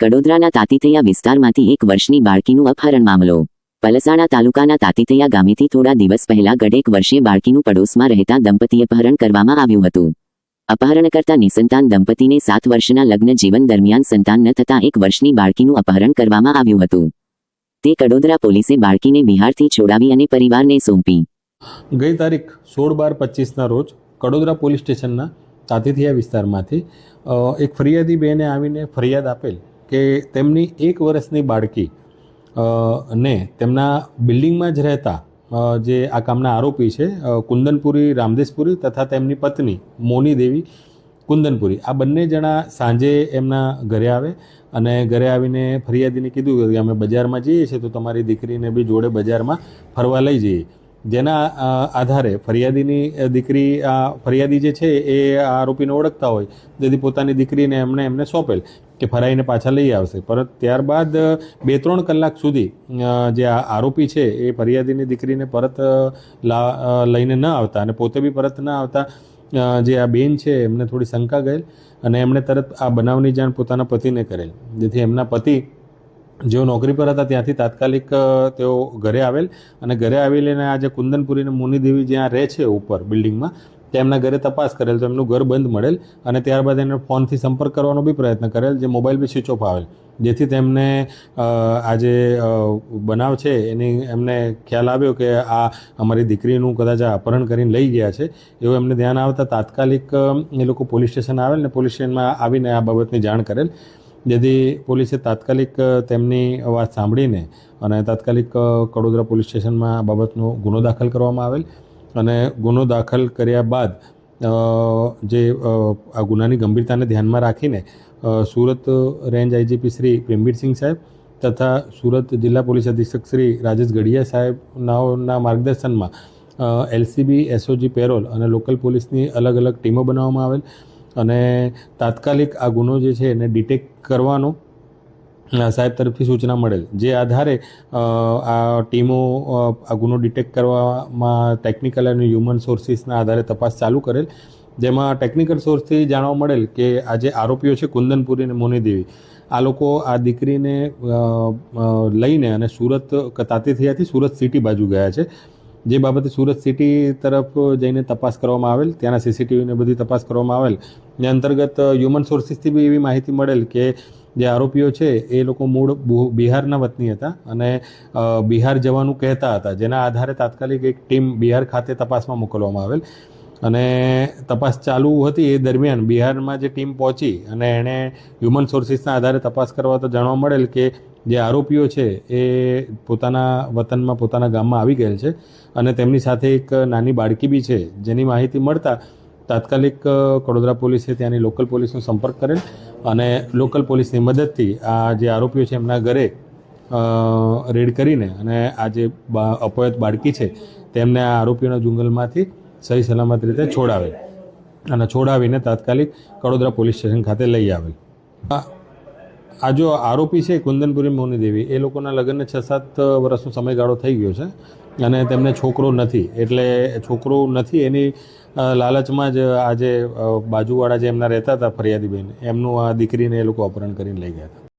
કડોદરાના તાતીથૈયા વિસ્તારમાંથી 1 વર્ષની બાળકીનું અપહરણ મામલો। પલસાણા તાલુકાના તાતીથૈયા ગામેથી થોડા દિવસ પહેલા ગઢ 1 વર્ષીય બાળકીનું પડોશમાં રહેતા દંપતીએ અપહરણ કરવામાં આવ્યું હતું। અપહરણકર્તા નિસંતાન દંપતીને 7 વર્ષના લગ્ન જીવન દરમિયાન સંતાન ન થતાં 1 વર્ષની બાળકીનું અપહરણ કરવામાં આવ્યું હતું। તે કડોદરા પોલીસે બાળકીને બિહારથી છોડાવી અને પરિવારને સોંપી। ગઈ તારીખ 16/12/25ના રોજ કડોદરા પોલીસ સ્ટેશનના તાતીથૈયા વિસ્તારમાંથી એક ફરિયાદી બેને આવીને ફરિયાદ આપેલ કે તેમની 1 વર્ષની બાળકી ને તેમના બિલ્ડિંગમાં જ રહેતા જે આ કામના આરોપી છે કુંદનપુરી રામદેશપુરી તથા તેમની પત્ની મોની દેવી કુંદનપુરી, આ બંને જણા સાંજે એમના ઘરે આવે અને ઘરે આવીને ફરિયાદીને કીધું કે અમે બજારમાં જઈએ છીએ તો તમારી દીકરીને બી જોડે બજારમાં ફરવા લઈ જઈએ। જેના આધારે ફરિયાદીની દીકરી ફરિયાદી જે છે એ આરોપીને ઓળખતા હોય જેથી પોતાની દીકરીને એમને સોંપેલ કે ફરાઈને પાછા લઈ આવશે। પરંતુ ત્યારબાદ 2-3 કલાક સુધી જે આરોપી છે એ ફરિયાદીની દીકરીને પરત લઈને ન આવતા અને પોતે બી પરત ન આવતા જે આ બેન છે એમને થોડી શંકા ગયેલ અને એમણે તરત આ બનાવની જાણ પોતાના પતિને કરેલ, જેથી એમના પતિ જેઓ નોકરી પર હતા ત્યાંથી તાત્કાલિક તેઓ ઘરે આવેલ અને ઘરે આવીને આ જે કુંદનપુરીને મોની દેવી જ્યાં રહે છે ઉપર બિલ્ડિંગમાં તેમના ઘરે તપાસ કરેલ તો એમનું ઘર બંધ મળેલ અને ત્યારબાદ એને ફોનથી સંપર્ક કરવાનો બી પ્રયત્ન કરેલ, જે મોબાઈલ બી સ્વિચ ઓફ આવેલ, જેથી તેમને આ જે બનાવ છે એની એમને ખ્યાલ આવ્યો કે આ અમારી દીકરીનું કદાચ અપહરણ કરીને લઈ ગયા છે એવું એમને ધ્યાન આવતા તાત્કાલિક એ લોકો પોલીસ સ્ટેશન આવેલ ને પોલીસ સ્ટેશનમાં આવીને આ બાબતની જાણ કરેલ, જેથી પોલીસે તાત્કાલિક તેમની વાત સાંભળીને અને તાત્કાલિક કડોદરા પોલીસ સ્ટેશનમાં આ બાબતનો ગુનો દાખલ કરવામાં આવેલ અને ગુનો દાખલ કર્યા બાદ જે આ ગુનાની ગંભીરતાને ધ્યાનમાં રાખીને સુરત રેન્જ આઈજીપી શ્રી પ્રેમવીરસિંહ સાહેબ તથા સુરત જિલ્લા પોલીસ અધિક્ષક શ્રી રાજેશ ગઢિયા સાહેબના માર્ગદર્શનમાં એલસીબી એસઓજી પેરોલ અને લોકલ પોલીસની અલગ અલગ ટીમો બનાવવામાં આવેલ અને તાત્કાલિક આ ગુનો જે છે એને ડિટેક્ટ કરવાનો સાહેબ તરફથી સૂચના મળેલ, જે આધારે આ ટીમો આ ગુનો ડિટેક્ટ કરવામાં ટેકનિકલ અને હ્યુમન સોર્સિસના આધારે તપાસ ચાલુ કરેલ, જેમાં ટેકનિકલ સોર્સથી જાણવા મળેલ કે આ જે આરોપીઓ છે કુંદનપુરી અને મોની દેવી આ લોકો આ દીકરીને લઈને અને સુરત તાતીથૈયાથી સુરત સિટી બાજુ ગયા છે, જે બાબતે સુરત સિટી તરફ જઈને તપાસ કરવામાં આવેલ, ત્યાંના સીસીટીવીને બધી તપાસ કરવામાં આવેલ। એ અંતર્ગત હ્યુમન સોર્સિસથી બી એવી માહિતી મળેલ કે જે આરોપીઓ છે એ લોકો મૂળ બિહારના વતની હતા અને બિહાર જવાનું કહેતા હતા, જેના આધારે તાત્કાલિક એક ટીમ બિહાર ખાતે તપાસમાં મોકલવામાં આવેલ અને તપાસ ચાલુ હતી એ દરમિયાન બિહારમાં જે ટીમ પહોંચી અને એણે હ્યુમન સોર્સિસના આધારે તપાસ કરવા તો જાણવા મળેલ કે જે આરોપીઓ છે એ પોતાના વતનમાં પોતાના ગામમાં આવી ગયેલ છે અને તેમની સાથે એક નાની બાળકી બી છે, જેની માહિતી મળતા તાત્કાલિક કડોદરા પોલીસે ત્યાંની લોકલ પોલીસનો સંપર્ક કરેલ અને લોકલ પોલીસની મદદથી આ જે આરોપીઓ છે એમના ઘરે રેડ કરીને અને આ જે અપહૃત બાળકી છે તેમને આ આરોપીઓના જંગલમાંથી સહી સલામત રીતે છોડાવેલ અને છોડાવીને તાત્કાલિક કડોદરા પોલીસ સ્ટેશન ખાતે લઈ આવેલ। આ જો આરોપી છે કુંદનપુરી મોની દેવી એ લોકોના લગ્નને 6-7 વર્ષનો સમયગાળો થઈ ગયો છે અને તેમને છોકરો નથી, એટલે છોકરો નથી એની લાલચમાં જ આ જે બાજુવાળા જે એમના રહેતા હતા ફરિયાદીબેન એમનું આ દીકરીને એ લોકો અપહરણ કરીને લઈ ગયા હતા।